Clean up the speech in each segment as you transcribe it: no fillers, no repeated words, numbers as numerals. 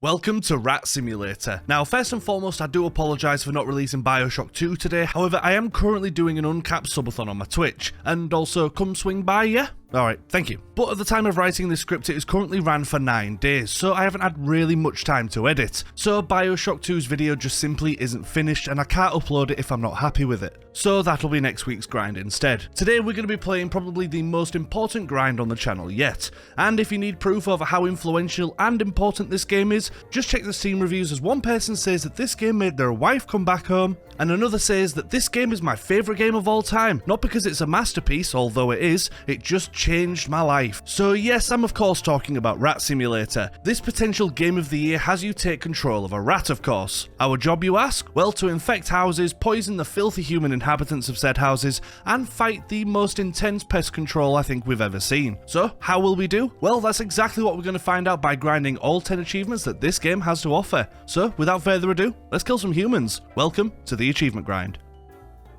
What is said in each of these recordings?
Welcome to Rat Simulator. Now, first and foremost, I do apologise for not releasing Bioshock 2 today. However, I am currently doing an uncapped subathon on my Twitch. And also, come swing by, yeah? Alright, thank you. But at the time of writing this script, it is currently ran for 9 days, so I haven't had really much time to edit. So Bioshock 2's video just simply isn't finished, and I can't upload it if I'm not happy with it. So that'll be next week's grind instead. Today we're going to be playing probably the most important grind on the channel yet. And if you need proof over how influential and important this game is, just check the Steam reviews, as one person says that this game made their wife come back home, and another says that this game is my favourite game of all time. Not because it's a masterpiece, although it is, it just changed my life. So yes, I'm of course talking about Rat Simulator. This potential game of the year has you take control of a rat, of course. Our job, you ask? Well, to infect houses, poison the filthy human inhabitants of said houses, and fight the most intense pest control I think we've ever seen. So, how will we do? Well, that's exactly what we're going to find out by grinding all 10 achievements that this game has to offer. So, without further ado, let's kill some humans. Welcome to the achievement grind.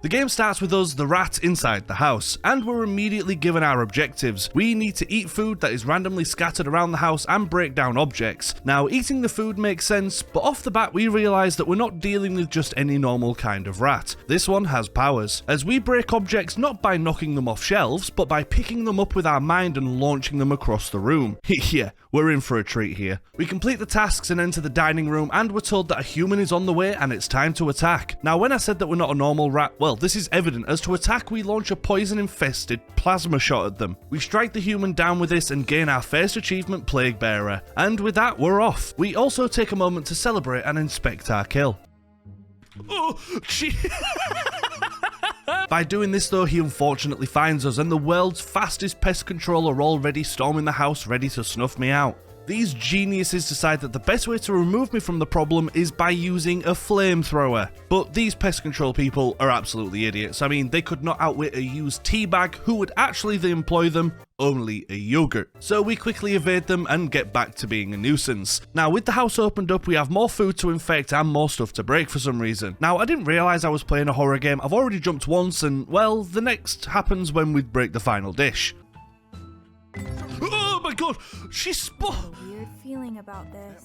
The game starts with us, the rat, inside the house, and we're immediately given our objectives. We need to eat food that is randomly scattered around the house and break down objects. Now, eating the food makes sense, but off the bat we realise that we're not dealing with just any normal kind of rat. This one has powers, as we break objects not by knocking them off shelves, but by picking them up with our mind and launching them across the room. Yeah, we're in for a treat here. We complete the tasks and enter the dining room, and we're told that a human is on the way and it's time to attack. Now, when I said that we're not a normal rat, well, this is evident, as to attack we launch a poison-infested plasma shot at them. We strike the human down with this and gain our first achievement, Plague Bearer. And with that, we're off. We also take a moment to celebrate and inspect our kill. Oh, she... By doing this though, he unfortunately finds us, and the world's fastest pest controller already storming the house ready to snuff me out. These geniuses decide that the best way to remove me from the problem is by using a flamethrower. But these pest control people are absolutely idiots. I mean, they could not outwit a used teabag who would actually employ them, only a yogurt. So we quickly evade them and get back to being a nuisance. Now, with the house opened up, we have more food to infect and more stuff to break for some reason. Now, I didn't realise I was playing a horror game. I've already jumped once, and well, the next happens when we break the final dish. Oh my god, she Weird feeling about this.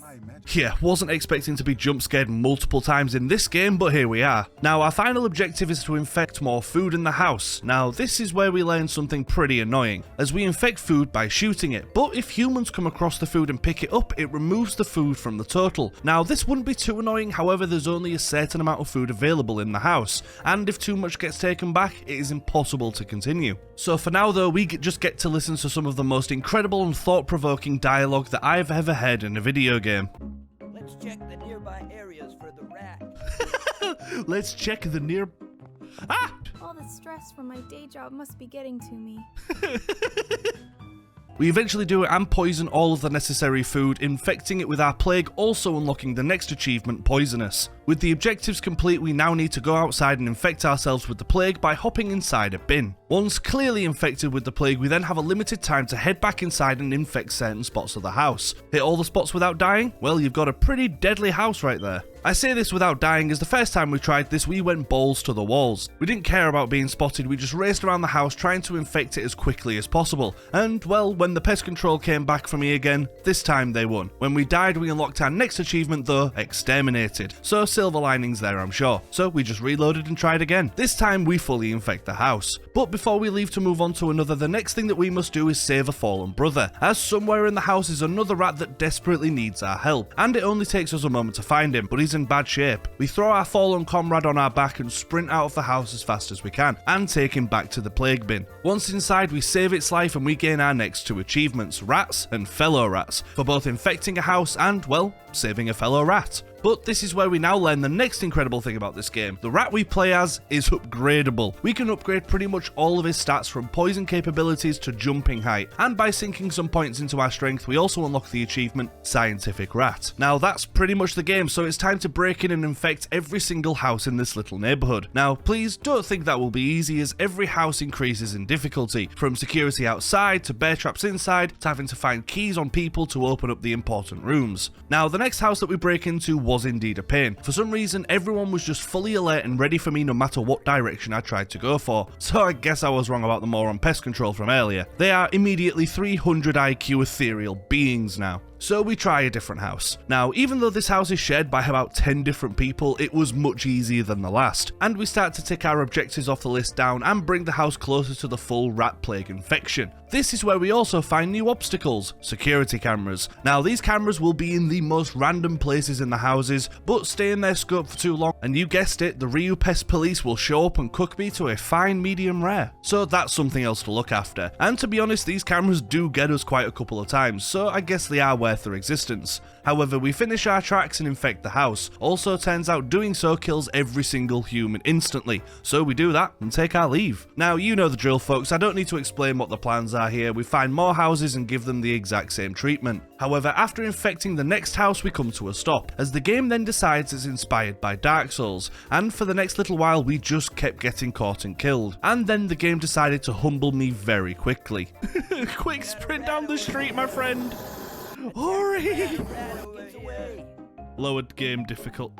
Yeah, wasn't expecting to be jump scared multiple times in this game, but here we are. Now, our final objective is to infect more food in the house. Now, this is where we learn something pretty annoying, as we infect food by shooting it, but if humans come across the food and pick it up, it removes the food from the total. Now, this wouldn't be too annoying, however, there's only a certain amount of food available in the house, and if too much gets taken back, it is impossible to continue. So for now though, we just get to listen to some of the most incredible and thought-provoking dialogue that I've ever heard in a video game. Let's check the nearby areas for the rat. Let's check the near... Ah! All the stress from my day job must be getting to me. We eventually do it and poison all of the necessary food, infecting it with our plague, also unlocking the next achievement, Poisonous. With the objectives complete, we now need to go outside and infect ourselves with the plague by hopping inside a bin. Once clearly infected with the plague, we then have a limited time to head back inside and infect certain spots of the house. Hit all the spots without dying? Well, you've got a pretty deadly house right there. I say this without dying, as the first time we tried this, we went balls to the walls. We didn't care about being spotted, we just raced around the house trying to infect it as quickly as possible. And, well, when the pest control came back for me again, this time they won. When we died, we unlocked our next achievement though, Exterminated. So silver linings there, I'm sure. So we just reloaded and tried again. This time we fully infect the house. But before we leave to move on to another, the next thing that we must do is save a fallen brother, as somewhere in the house is another rat that desperately needs our help. And it only takes us a moment to find him, but he's in bad shape. We throw our fallen comrade on our back and sprint out of the house as fast as we can, and take him back to the plague bin. Once inside, we save its life and we gain our next 2 achievements, Rats and Fellow Rats, for both infecting a house and, well, saving a fellow rat. But this is where we now learn the next incredible thing about this game. The rat we play as is upgradable. We can upgrade pretty much all of his stats, from poison capabilities to jumping height, and by sinking some points into our strength, we also unlock the achievement Scientific Rat. Now that's pretty much the game, so it's time to break in and infect every single house in this little neighbourhood. Now please don't think that will be easy, as every house increases in difficulty, from security outside to bear traps inside to having to find keys on people to open up the important rooms. Now the next house that we break into was indeed a pain. For some reason, everyone was just fully alert and ready for me no matter what direction I tried to go for. So I guess I was wrong about the moron pest control from earlier. They are immediately 300 IQ ethereal beings now. So we try a different house. Now, even though this house is shared by about 10 different people, it was much easier than the last, and we start to tick our objectives off the list down and bring the house closer to the full rat plague infection. This is where we also find new obstacles, security cameras. Now, these cameras will be in the most random places in the houses, but stay in their scope for too long, and you guessed it, the Ryu Pest Police will show up and cook me to a fine medium rare. So that's something else to look after. And to be honest, these cameras do get us quite a couple of times, so I guess they are worth their existence. However, we finish our tracks and infect the house. Also turns out doing so kills every single human instantly, so we do that and take our leave. Now, you know the drill, folks, I don't need to explain what the plans are here. We find more houses and give them the exact same treatment. However, after infecting the next house, we come to a stop, as the game then decides it's inspired by Dark Souls, and for the next little while we just kept getting caught and killed. And then the game decided to humble me very quickly. Quick sprint down the street, my friend! Hurry! Lowered game difficult.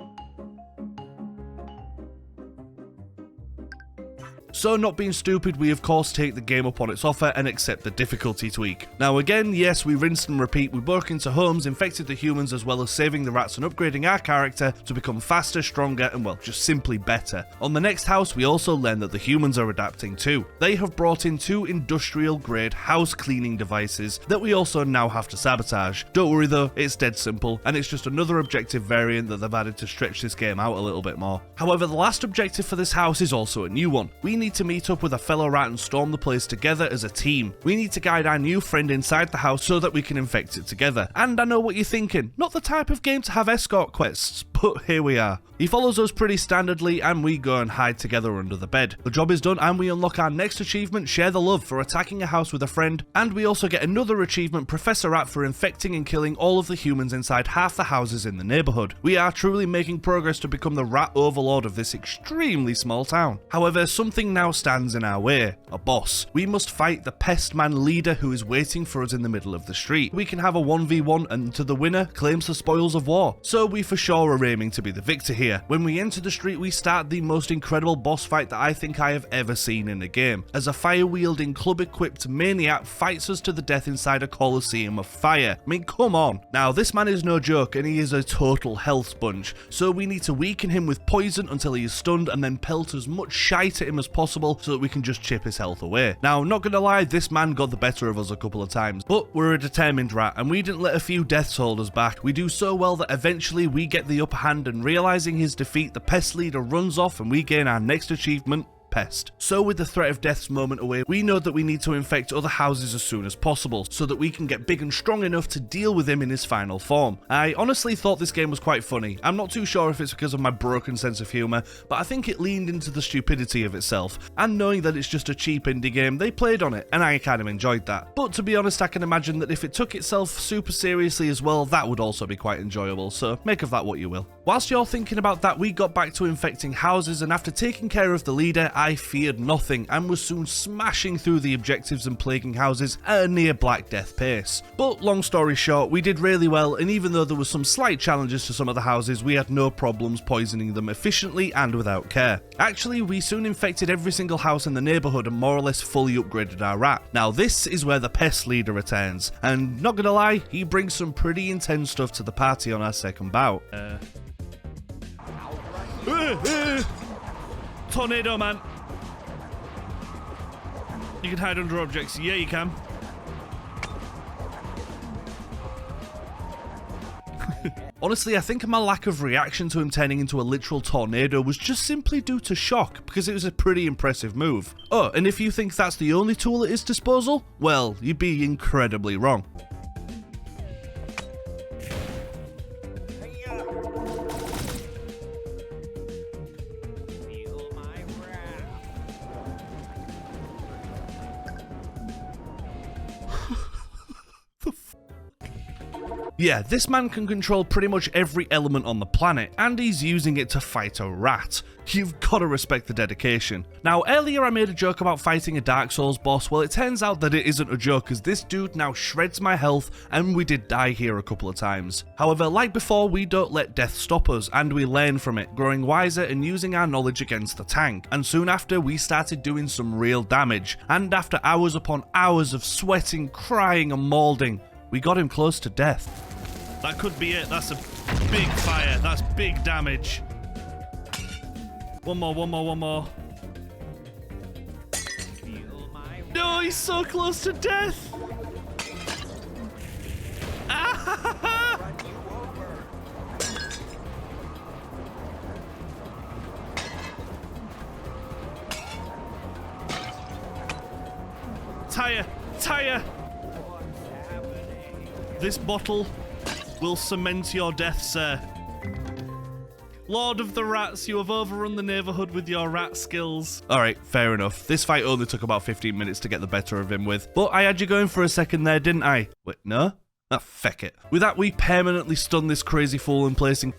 So, not being stupid, we of course take the game up on its offer and accept the difficulty tweak. Now again, yes, we rinsed and repeat, we broke into homes, infected the humans, as well as saving the rats and upgrading our character to become faster, stronger, and well, just simply better. On the next house, we also learn that the humans are adapting too. They have brought in 2 industrial grade house cleaning devices that we also now have to sabotage. Don't worry though, it's dead simple, and it's just another objective variant that they've added to stretch this game out a little bit more. However, the last objective for this house is also a new one. We need to meet up with a fellow rat and storm the place together as a team. We need to guide our new friend inside the house so that we can infect it together. And I know what you're thinking, not the type of game to have escort quests, but here we are. He follows us pretty standardly and we go and hide together under the bed. The job is done and we unlock our next achievement, Share the Love, for attacking a house with a friend, and we also get another achievement, Professor Rat, for infecting and killing all of the humans inside half the houses in the neighbourhood. We are truly making progress to become the rat overlord of this extremely small town. However, something now stands in our way, a boss. We must fight the pest man leader who is waiting for us in the middle of the street. We can have a 1v1 and to the winner claims the spoils of war, so we for sure are aiming to be the victor here. When we enter the street, we start the most incredible boss fight that I think I have ever seen in a game, as a fire-wielding, club-equipped maniac fights us to the death inside a coliseum of fire. I mean, come on. Now, this man is no joke, and he is a total health sponge, so we need to weaken him with poison until he is stunned, and then pelt as much shite at him as possible so that we can just chip his health away. Now, not gonna lie, this man got the better of us a couple of times, but we're a determined rat, and we didn't let a few deaths hold us back. We do so well that eventually we get the upper hand, and realizing his defeat, the pest leader runs off and we gain our next achievement, Pest. So with the threat of death's moment away, we know that we need to infect other houses as soon as possible, so that we can get big and strong enough to deal with him in his final form. I honestly thought this game was quite funny. I'm not too sure if it's because of my broken sense of humour, but I think it leaned into the stupidity of itself, and knowing that it's just a cheap indie game, they played on it, and I kind of enjoyed that. But to be honest, I can imagine that if it took itself super seriously as well, that would also be quite enjoyable, so make of that what you will. Whilst you're thinking about that, we got back to infecting houses, and after taking care of the leader, I feared nothing and was soon smashing through the objectives and plaguing houses at a near Black Death pace. But long story short, we did really well, and even though there was some slight challenges to some of the houses, we had no problems poisoning them efficiently and without care. Actually, we soon infected every single house in the neighbourhood and more or less fully upgraded our rat. Now this is where the pest leader returns, and not gonna lie, he brings some pretty intense stuff to the party on our second bout. Tornado man. You can hide under objects. Yeah, you can. Honestly, I think my lack of reaction to him turning into a literal tornado was just simply due to shock, because it was a pretty impressive move. Oh, and if you think that's the only tool at his disposal, well, you'd be incredibly wrong. Yeah, this man can control pretty much every element on the planet, and he's using it to fight a rat. You've gotta respect the dedication. Now, earlier I made a joke about fighting a Dark Souls boss. Well, it turns out that it isn't a joke, as this dude now shreds my health, and we did die here a couple of times. However, like before, we don't let death stop us, and we learn from it, growing wiser and using our knowledge against the tank. And soon after, we started doing some real damage, and after hours upon hours of sweating, crying and maulding, we got him close to death. That could be it. That's a big fire. That's big damage. One more, one more, one more. No, he's so close to death. Tire, tire. This bottle will cement your death, sir. Lord of the Rats, you have overrun the neighbourhood with your rat skills. Alright, fair enough. This fight only took about 15 minutes to get the better of him with. But I had you going for a second there, didn't I? Wait, no? Ah, feck it. With that, we permanently stun this crazy fool in placing...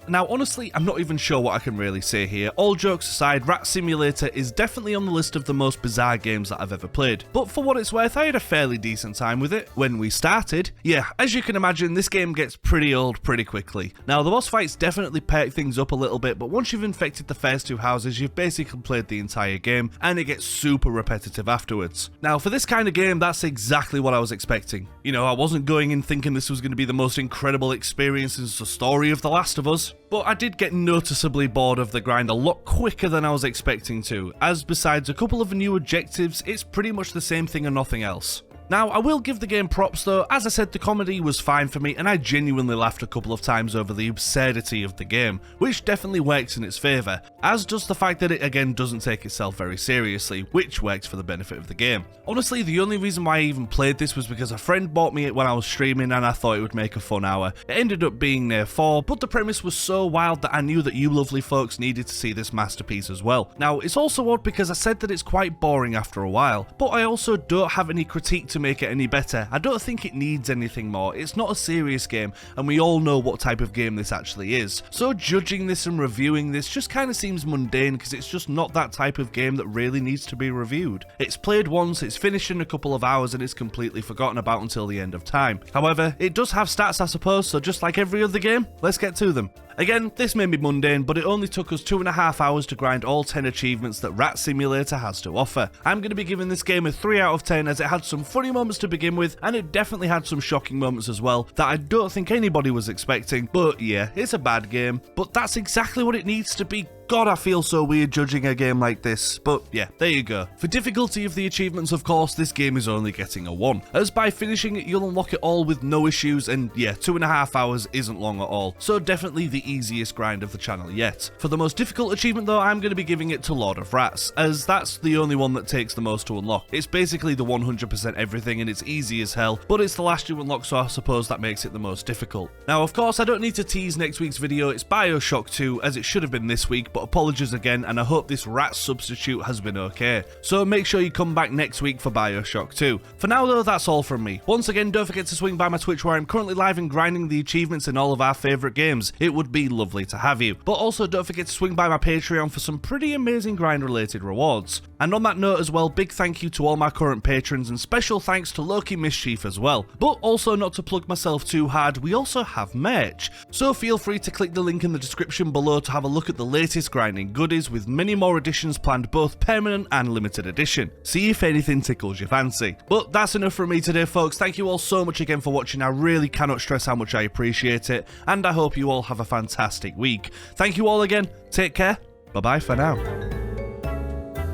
Now, honestly, I'm not even sure what I can really say here. All jokes aside, Rat Simulator is definitely on the list of the most bizarre games that I've ever played. But for what it's worth, I had a fairly decent time with it. When we started, yeah, as you can imagine, this game gets pretty old pretty quickly. Now, the boss fights definitely perk things up a little bit, but once you've infected the first two houses, you've basically played the entire game, and it gets super repetitive afterwards. Now, for this kind of game, that's exactly what I was expecting. You know, I wasn't going in thinking this was going to be the most incredible experience in the story of The Last of Us. But I did get noticeably bored of the grind a lot quicker than I was expecting to, as besides a couple of new objectives, it's pretty much the same thing and nothing else. Now, I will give the game props though. As I said, the comedy was fine for me and I genuinely laughed a couple of times over the absurdity of the game, which definitely works in its favour, as does the fact that it again doesn't take itself very seriously, which works for the benefit of the game. Honestly, the only reason why I even played this was because a friend bought me it when I was streaming and I thought it would make a fun hour. It ended up being near 4, but the premise was so wild that I knew that you lovely folks needed to see this masterpiece as well. Now, it's also odd because I said that it's quite boring after a while, but I also don't have any critique to make it any better. I don't think it needs anything more. It's not a serious game and we all know what type of game this actually is. So judging this and reviewing this just kind of seems mundane because it's just not that type of game that really needs to be reviewed. It's played once, it's finished in a couple of hours and it's completely forgotten about until the end of time. However, it does have stats I suppose, so just like every other game, let's get to them. Again, this may be mundane, but it only took us 2.5 hours to grind all 10 achievements that Rat Simulator has to offer. I'm going to be giving this game a 3 out of 10 as it had some funny moments to begin with, and it definitely had some shocking moments as well that I don't think anybody was expecting. But yeah, it's a bad game, but that's exactly what it needs to be. God, I feel so weird judging a game like this, but yeah, there you go. For difficulty of the achievements, of course, this game is only getting a 1, as by finishing it, you'll unlock it all with no issues, and yeah, 2.5 hours isn't long at all, so definitely the easiest grind of the channel yet. For the most difficult achievement though, I'm going to be giving it to Lord of Rats, as that's the only one that takes the most to unlock. It's basically the 100% everything, and it's easy as hell, but it's the last you unlock, so I suppose that makes it the most difficult. Now, of course, I don't need to tease next week's video, it's BioShock 2, as it should have been this week, but apologies again, and I hope this rat substitute has been okay. So make sure you come back next week for BioShock 2. For now though, that's all from me. Once again, don't forget to swing by my Twitch where I'm currently live and grinding the achievements in all of our favourite games. It would be lovely to have you. But also don't forget to swing by my Patreon for some pretty amazing grind related rewards. And on that note as well, big thank you to all my current patrons and special thanks to Loki Mischief as well. But also, not to plug myself too hard, we also have merch. So feel free to click the link in the description below to have a look at the latest grinding goodies, with many more editions planned, both permanent and limited edition. See if anything tickles your fancy. But that's enough from me today folks, thank you all so much again for watching, I really cannot stress how much I appreciate it, and I hope you all have a fantastic week. Thank you all again, take care, bye bye for now.